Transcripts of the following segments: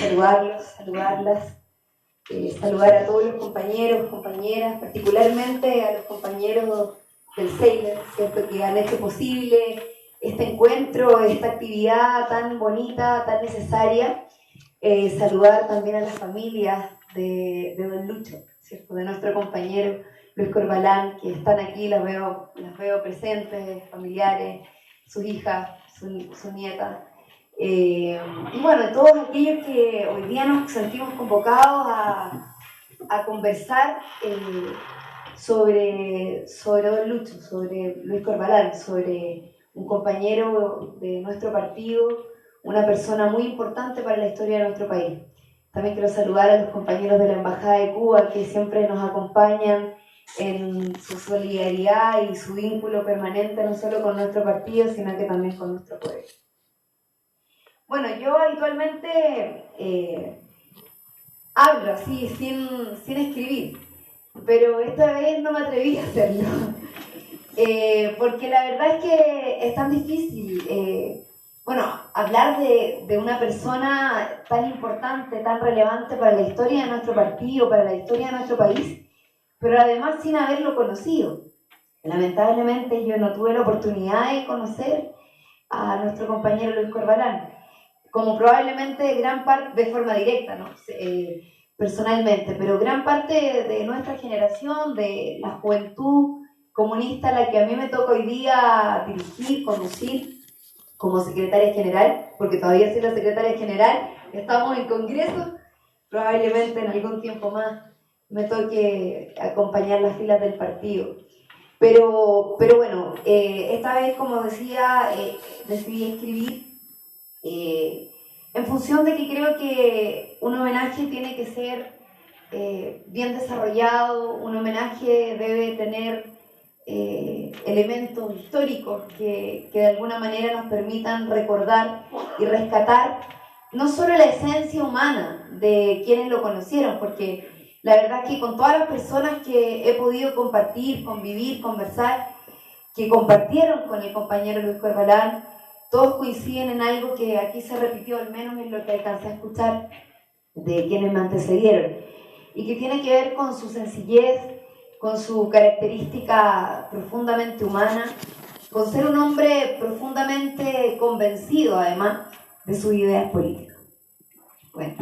saludarlas, saludar a todos los compañeros, compañeras, particularmente a los compañeros del CEILER, ¿cierto?, que han hecho posible este encuentro, esta actividad tan bonita, tan necesaria. Saludar también a las familias de don Lucho, ¿cierto?, de nuestro compañero Luis Corbalán, que están aquí, las veo presentes, familiares, sus hijas, su nieta. Y bueno, todos aquellos que hoy día nos sentimos convocados a conversar sobre don Lucho, sobre Luis Corbalán, sobre un compañero de nuestro partido, una persona muy importante para la historia de nuestro país. También quiero saludar a los compañeros de la Embajada de Cuba que siempre nos acompañan en su solidaridad y su vínculo permanente no solo con nuestro partido, sino que también con nuestro pueblo. Bueno, yo habitualmente hablo así, sin escribir, pero esta vez no me atreví a hacerlo, porque la verdad es que es tan difícil, hablar de una persona tan importante, tan relevante para la historia de nuestro partido, para la historia de nuestro país, pero además sin haberlo conocido. Lamentablemente yo no tuve la oportunidad de conocer a nuestro compañero Luis Corbalán, como probablemente gran parte, de forma directa, ¿no? Personalmente, pero gran parte de nuestra generación, de la juventud comunista a la que a mí me toca hoy día dirigir, conducir como secretaria general, porque todavía soy la secretaria general, estamos en congreso, probablemente en algún tiempo más me toque acompañar las filas del partido. Pero bueno, esta vez, como decía, decidí escribir en función de que creo que un homenaje tiene que ser bien desarrollado, un homenaje debe tener elementos históricos que de alguna manera nos permitan recordar y rescatar no solo la esencia humana de quienes lo conocieron, porque la verdad es que con todas las personas que he podido compartir, convivir, conversar, que compartieron con el compañero Luis Corbalán, todos coinciden en algo que aquí se repitió, al menos en lo que alcancé a escuchar de quienes me antecedieron, y que tiene que ver con su sencillez, con su característica profundamente humana, con ser un hombre profundamente convencido, además, de sus ideas políticas. Bueno,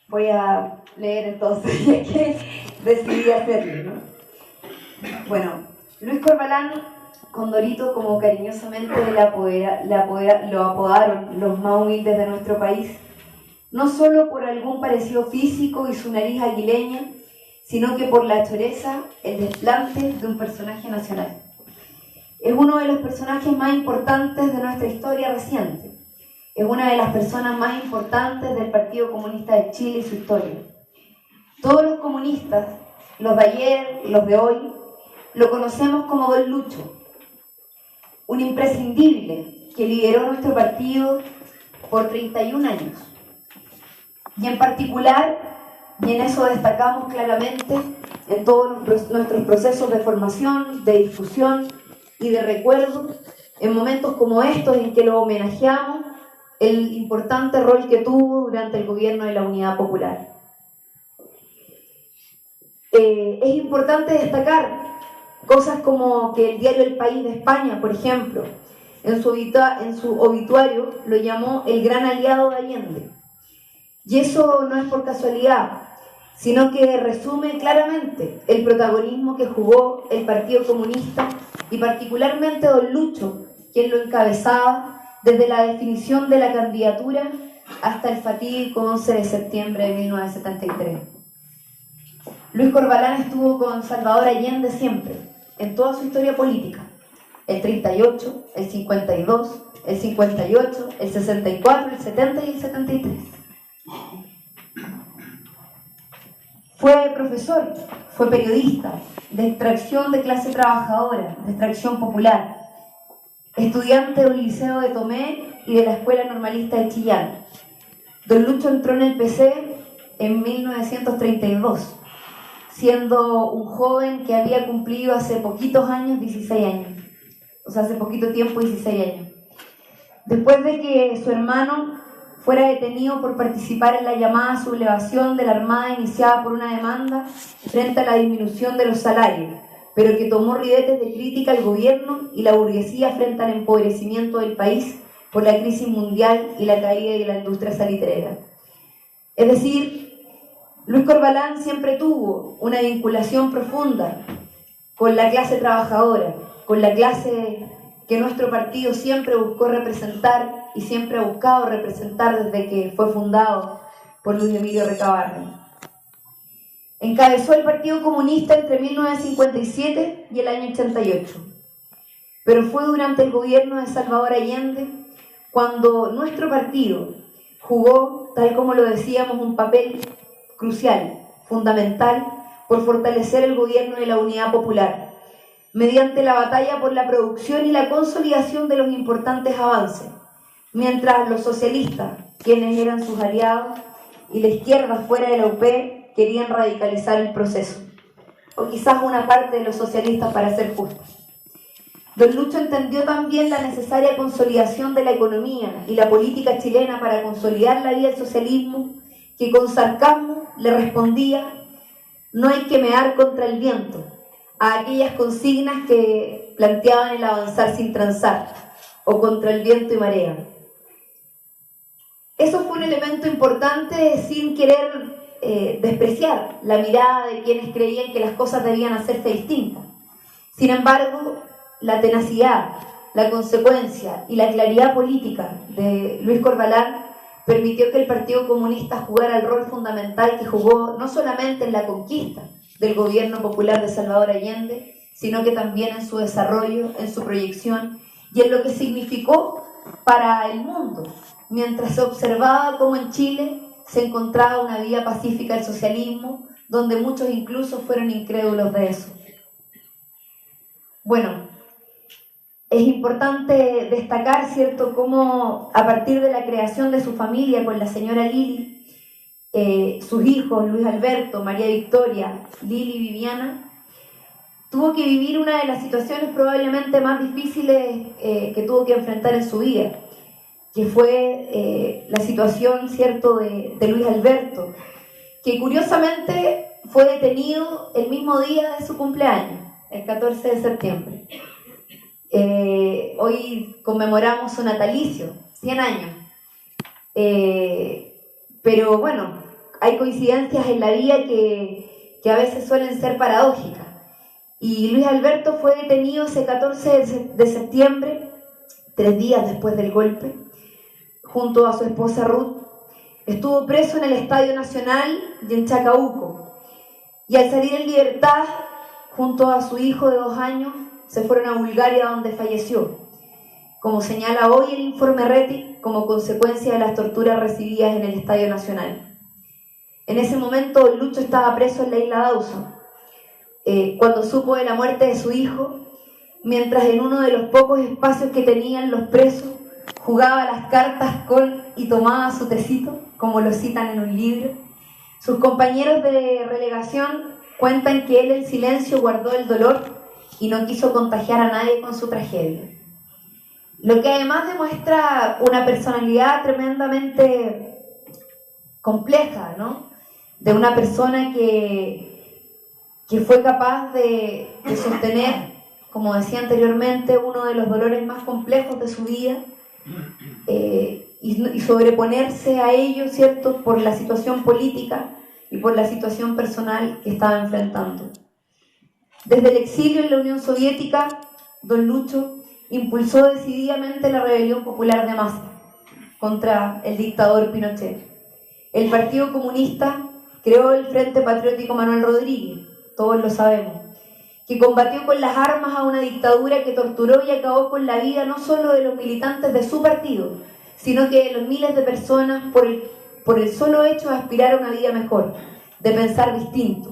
voy a leer entonces, ya que decidí hacerlo, ¿no? Bueno, Luis Corbalán, Condorito, como cariñosamente lo apodaron los más humildes de nuestro país, no solo por algún parecido físico y su nariz aguileña, sino que por la choreza, el desplante de un personaje nacional. Es uno de los personajes más importantes de nuestra historia reciente. Es una de las personas más importantes del Partido Comunista de Chile y su historia. Todos los comunistas, los de ayer, los de hoy, lo conocemos como Don Lucho, un imprescindible que lideró nuestro partido por 31 años. Y en particular, y en eso destacamos claramente, en todos nuestros procesos de formación, de difusión y de recuerdo, en momentos como estos en que lo homenajeamos, el importante rol que tuvo durante el gobierno de la Unidad Popular. Es importante destacar cosas como que el diario El País de España, por ejemplo, en su obituario lo llamó el gran aliado de Allende. Y eso no es por casualidad, sino que resume claramente el protagonismo que jugó el Partido Comunista y particularmente don Lucho, quien lo encabezaba desde la definición de la candidatura hasta el fatídico 11 de septiembre de 1973. Luis Corbalán estuvo con Salvador Allende siempre, en toda su historia política, el 38, el 52, el 58, el 64, el 70 y el 73. Fue profesor, fue periodista, de extracción de clase trabajadora, de extracción popular, estudiante del Liceo de Tomé y de la Escuela Normalista de Chillán. Don Lucho entró en el PC en 1932, siendo un joven que había cumplido hace poquitos años 16 años, o sea, hace poquito tiempo 16 años. Después de que su hermano fuera detenido por participar en la llamada sublevación de la Armada iniciada por una demanda frente a la disminución de los salarios, pero que tomó ribetes de crítica al gobierno y la burguesía frente al empobrecimiento del país por la crisis mundial y la caída de la industria salitrera. Es decir, Luis Corbalán siempre tuvo una vinculación profunda con la clase trabajadora, con la clase que nuestro partido siempre buscó representar y siempre ha buscado representar desde que fue fundado por Luis Emilio Recabarren. Encabezó el Partido Comunista entre 1957 y el año 88, pero fue durante el gobierno de Salvador Allende cuando nuestro partido jugó, tal como lo decíamos, un papel crucial, fundamental, por fortalecer el gobierno de la Unidad Popular, mediante la batalla por la producción y la consolidación de los importantes avances, mientras los socialistas, quienes eran sus aliados, y la izquierda fuera de la UP querían radicalizar el proceso, o quizás una parte de los socialistas, para ser justos. Don Lucho entendió también la necesaria consolidación de la economía y la política chilena para consolidar la vía del socialismo, que con sarcasmo le respondía: no hay que mear contra el viento, a aquellas consignas que planteaban el avanzar sin transar, o contra el viento y marea. Eso fue un elemento importante, sin querer despreciar la mirada de quienes creían que las cosas debían hacerse distintas. Sin embargo, la tenacidad, la consecuencia y la claridad política de Luis Corbalán permitió que el Partido Comunista jugara el rol fundamental que jugó no solamente en la conquista del gobierno popular de Salvador Allende, sino que también en su desarrollo, en su proyección y en lo que significó para el mundo, mientras se observaba cómo en Chile se encontraba una vía pacífica al socialismo, donde muchos incluso fueron incrédulos de eso. Bueno, es importante destacar, ¿cierto?, cómo a partir de la creación de su familia con la señora Lili, sus hijos, Luis Alberto, María Victoria, Lili y Viviana, tuvo que vivir una de las situaciones probablemente más difíciles que tuvo que enfrentar en su vida, que fue la situación, ¿cierto?, de Luis Alberto, que curiosamente fue detenido el mismo día de su cumpleaños, el 14 de septiembre. Hoy conmemoramos su natalicio, 100 años. Pero bueno, hay coincidencias en la vida que a veces suelen ser paradójicas. Y Luis Alberto fue detenido ese 14 de septiembre, 3 días después del golpe, junto a su esposa Ruth. Estuvo preso en el Estadio Nacional y en Chacabuco. Y al salir en libertad, junto a su hijo de 2 años, se fueron a Bulgaria, donde falleció, como señala hoy el informe Reti, como consecuencia de las torturas recibidas en el Estadio Nacional. En ese momento Lucho estaba preso en la isla Dawson, cuando supo de la muerte de su hijo, mientras en uno de los pocos espacios que tenían los presos jugaba las cartas y tomaba su tecito, como lo citan en un libro. Sus compañeros de relegación cuentan que él en silencio guardó el dolor y no quiso contagiar a nadie con su tragedia. Lo que además demuestra una personalidad tremendamente compleja, ¿no?, de una persona que fue capaz de sostener, como decía anteriormente, uno de los dolores más complejos de su vida y sobreponerse a ello, ¿cierto?, por la situación política y por la situación personal que estaba enfrentando. Desde el exilio en la Unión Soviética, don Lucho impulsó decididamente la rebelión popular de masa contra el dictador Pinochet. El Partido Comunista creó el Frente Patriótico Manuel Rodríguez, todos lo sabemos, que combatió con las armas a una dictadura que torturó y acabó con la vida no solo de los militantes de su partido, sino que de los miles de personas por el solo hecho de aspirar a una vida mejor, de pensar distinto.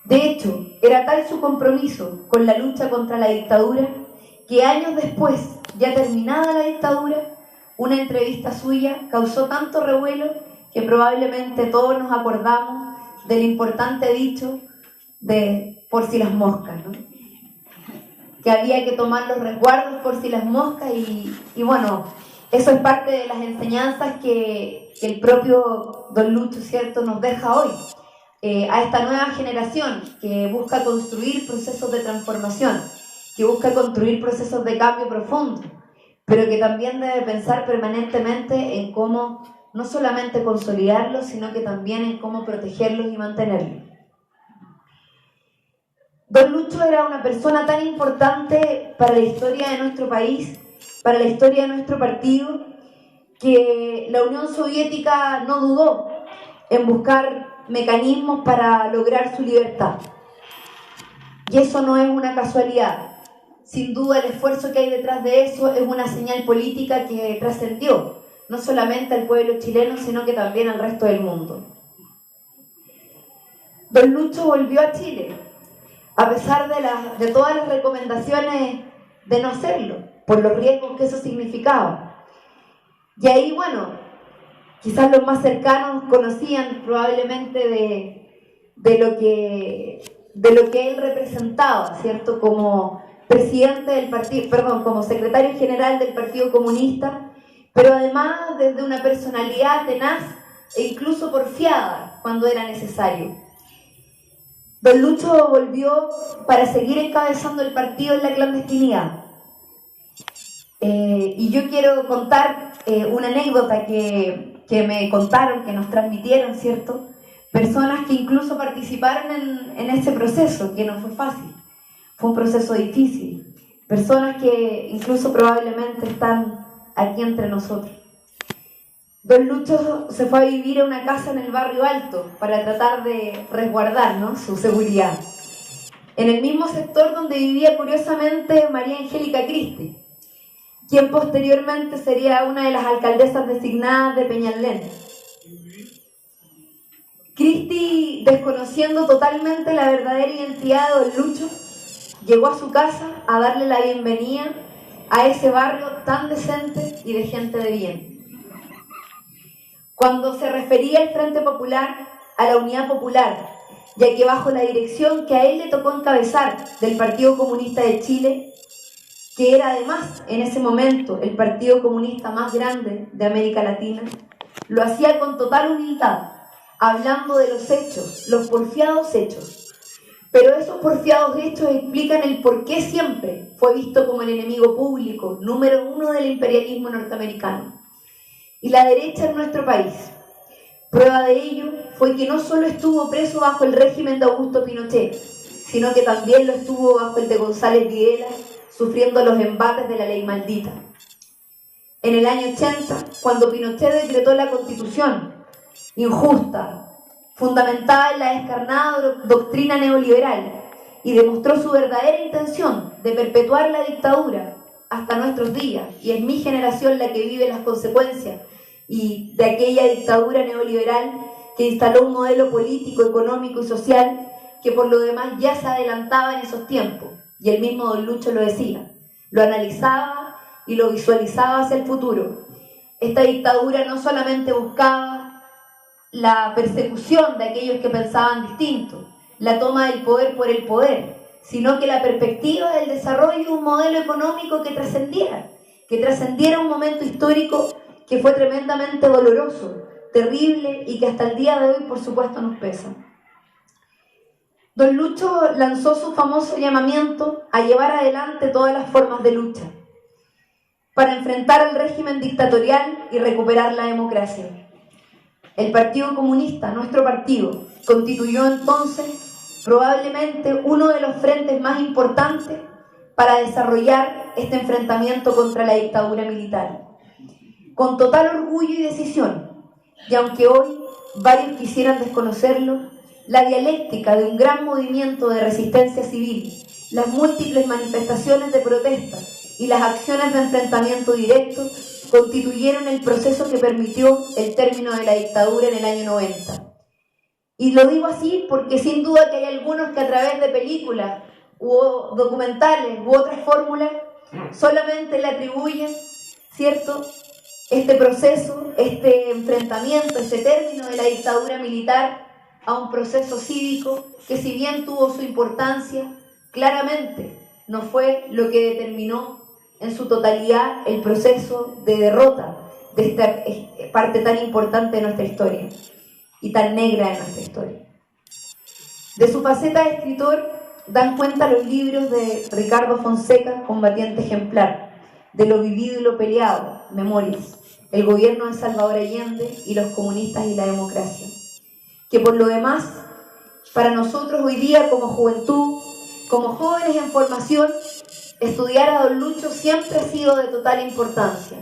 De hecho, era tal su compromiso con la lucha contra la dictadura que años después, ya terminada la dictadura, una entrevista suya causó tanto revuelo que probablemente todos nos acordamos del importante dicho de por si las moscas, ¿no?, que había que tomar los resguardos por si las moscas y bueno, Eso es parte de las enseñanzas que el propio Don Lucho, ¿cierto?, nos deja hoy. A esta nueva generación que busca construir procesos de transformación, que busca construir procesos de cambio profundo, pero que también debe pensar permanentemente en cómo no solamente consolidarlos, sino que también en cómo protegerlos y mantenerlos. Don Lucho era una persona tan importante para la historia de nuestro país, para la historia de nuestro partido, que la Unión Soviética no dudó en buscar mecanismos para lograr su libertad. Y eso no es una casualidad. Sin duda el esfuerzo que hay detrás de eso es una señal política que trascendió, no solamente al pueblo chileno, sino que también al resto del mundo. Don Lucho volvió a Chile, a pesar de todas las recomendaciones de no hacerlo, por los riesgos que eso significaba. Y ahí, bueno, quizás los más cercanos conocían probablemente de lo que él representaba, ¿cierto? Como presidente del partido, como secretario general del Partido Comunista, pero además desde una personalidad tenaz e incluso porfiada cuando era necesario. Don Lucho volvió para seguir encabezando el partido en la clandestinidad. Y yo quiero contar una anécdota que me contaron, que nos transmitieron, ¿cierto? Personas que incluso participaron en ese proceso, que no fue fácil, fue un proceso difícil. Personas que incluso probablemente están aquí entre nosotros. Don Lucho se fue a vivir a una casa en el barrio Alto para tratar de resguardar, ¿no?, su seguridad. En el mismo sector donde vivía curiosamente María Angélica Cristi, quien posteriormente sería una de las alcaldesas designadas de Peñalolén. Cristi, desconociendo totalmente la verdadera identidad de Don Lucho, llegó a su casa a darle la bienvenida a ese barrio tan decente y de gente de bien. Cuando se refería al Frente Popular, a la Unidad Popular, ya que bajo la dirección que a él le tocó encabezar del Partido Comunista de Chile, que era además en ese momento el partido comunista más grande de América Latina, lo hacía con total humildad, hablando de los hechos, los porfiados hechos. Pero esos porfiados hechos explican el por qué siempre fue visto como el enemigo público número uno del imperialismo norteamericano y la derecha en nuestro país. Prueba de ello fue que no solo estuvo preso bajo el régimen de Augusto Pinochet, sino que también lo estuvo bajo el de González Videla, sufriendo los embates de la ley maldita. En el año 80, cuando Pinochet decretó la Constitución injusta, fundamentada en la descarnada doctrina neoliberal, y demostró su verdadera intención de perpetuar la dictadura hasta nuestros días, y es mi generación la que vive las consecuencias y de aquella dictadura neoliberal que instaló un modelo político, económico y social que por lo demás ya se adelantaba en esos tiempos, y el mismo Don Lucho lo decía, lo analizaba y lo visualizaba hacia el futuro. Esta dictadura no solamente buscaba la persecución de aquellos que pensaban distinto, la toma del poder por el poder, sino que la perspectiva del desarrollo de un modelo económico que trascendiera un momento histórico que fue tremendamente doloroso, terrible y que hasta el día de hoy, por supuesto, nos pesa. Don Lucho lanzó su famoso llamamiento a llevar adelante todas las formas de lucha para enfrentar al régimen dictatorial y recuperar la democracia. El Partido Comunista, nuestro partido, constituyó entonces probablemente uno de los frentes más importantes para desarrollar este enfrentamiento contra la dictadura militar. Con total orgullo y decisión, y aunque hoy varios quisieran desconocerlo, la dialéctica de un gran movimiento de resistencia civil, las múltiples manifestaciones de protesta y las acciones de enfrentamiento directo constituyeron el proceso que permitió el término de la dictadura en el año 90. Y lo digo así porque sin duda que hay algunos que a través de películas u documentales u otras fórmulas solamente le atribuyen, ¿cierto?, este proceso, este enfrentamiento, este término de la dictadura militar a un proceso cívico que, si bien tuvo su importancia, claramente no fue lo que determinó en su totalidad el proceso de derrota de esta parte tan importante de nuestra historia y tan negra de nuestra historia. De su faceta de escritor dan cuenta los libros de Ricardo Fonseca, Combatiente Ejemplar, de lo vivido y lo peleado, Memorias, el gobierno de Salvador Allende y los comunistas y la democracia. Que por lo demás, para nosotros hoy día como juventud, como jóvenes en formación, estudiar a don Lucho siempre ha sido de total importancia.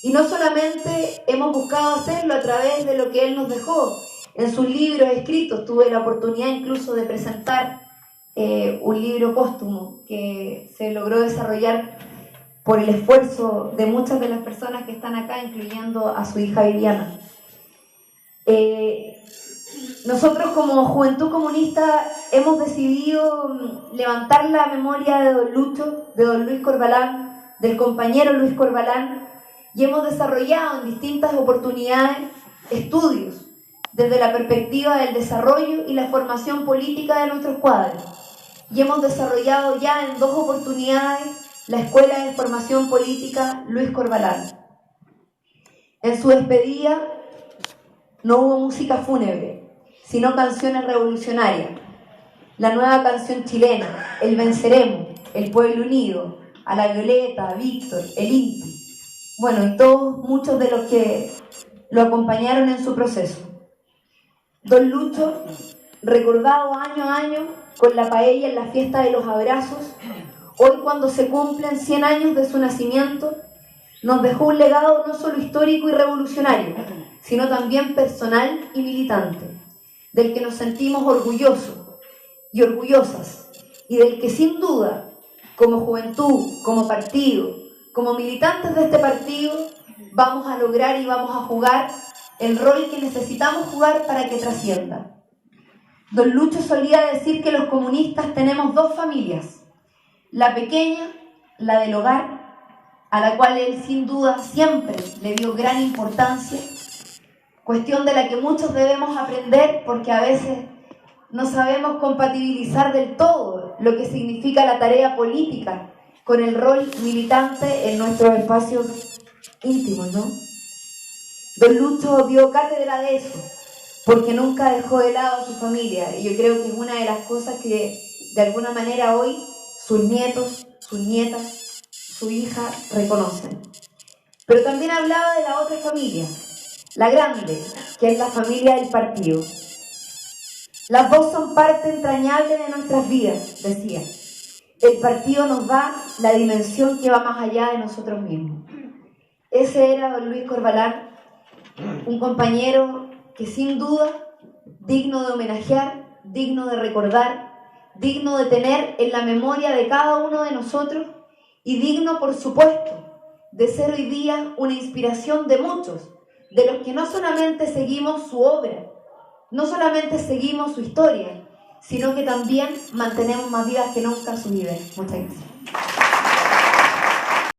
Y no solamente hemos buscado hacerlo a través de lo que él nos dejó en sus libros escritos. Tuve la oportunidad incluso de presentar un libro póstumo que se logró desarrollar por el esfuerzo de muchas de las personas que están acá, incluyendo a su hija Viviana. Nosotros como Juventud Comunista hemos decidido levantar la memoria de don Lucho, de don Luis Corbalán, del compañero Luis Corbalán, y hemos desarrollado en distintas oportunidades estudios desde la perspectiva del desarrollo y la formación política de nuestros cuadros. Y hemos desarrollado ya en 2 oportunidades la Escuela de Formación Política Luis Corbalán. En su despedida no hubo música fúnebre, sino canciones revolucionarias. La nueva canción chilena, El Venceremos, El Pueblo Unido, A la Violeta, Víctor, El Inti. Bueno, y todos, muchos de los que lo acompañaron en su proceso. Don Lucho, recordado año a año con la paella en la fiesta de los abrazos, hoy cuando se cumplen 100 años de su nacimiento, nos dejó un legado no solo histórico y revolucionario, sino también personal y militante, del que nos sentimos orgullosos y orgullosas, y del que sin duda, como juventud, como partido, como militantes de este partido, vamos a lograr y vamos a jugar el rol que necesitamos jugar para que trascienda. Don Lucho solía decir que los comunistas tenemos 2 familias, la pequeña, la del hogar, a la cual él sin duda siempre le dio gran importancia, cuestión de la que muchos debemos aprender porque a veces no sabemos compatibilizar del todo lo que significa la tarea política con el rol militante en nuestros espacios íntimos, ¿no? Don Lucho dio cátedra de eso, porque nunca dejó de lado a su familia, y yo creo que es una de las cosas que de alguna manera hoy sus nietos, sus nietas, su hija reconocen. Pero también hablaba de la otra familia, la grande, que es la familia del partido. Las 2 son parte entrañable de nuestras vidas, decía. El partido nos da la dimensión que va más allá de nosotros mismos. Ese era don Luis Corbalán, un compañero que sin duda, digno de homenajear, digno de recordar, digno de tener en la memoria de cada uno de nosotros y digno, por supuesto, de ser hoy día una inspiración de muchos, de los que no solamente seguimos su obra, no solamente seguimos su historia, sino que también mantenemos más vivas que nunca sus ideas. Muchas gracias.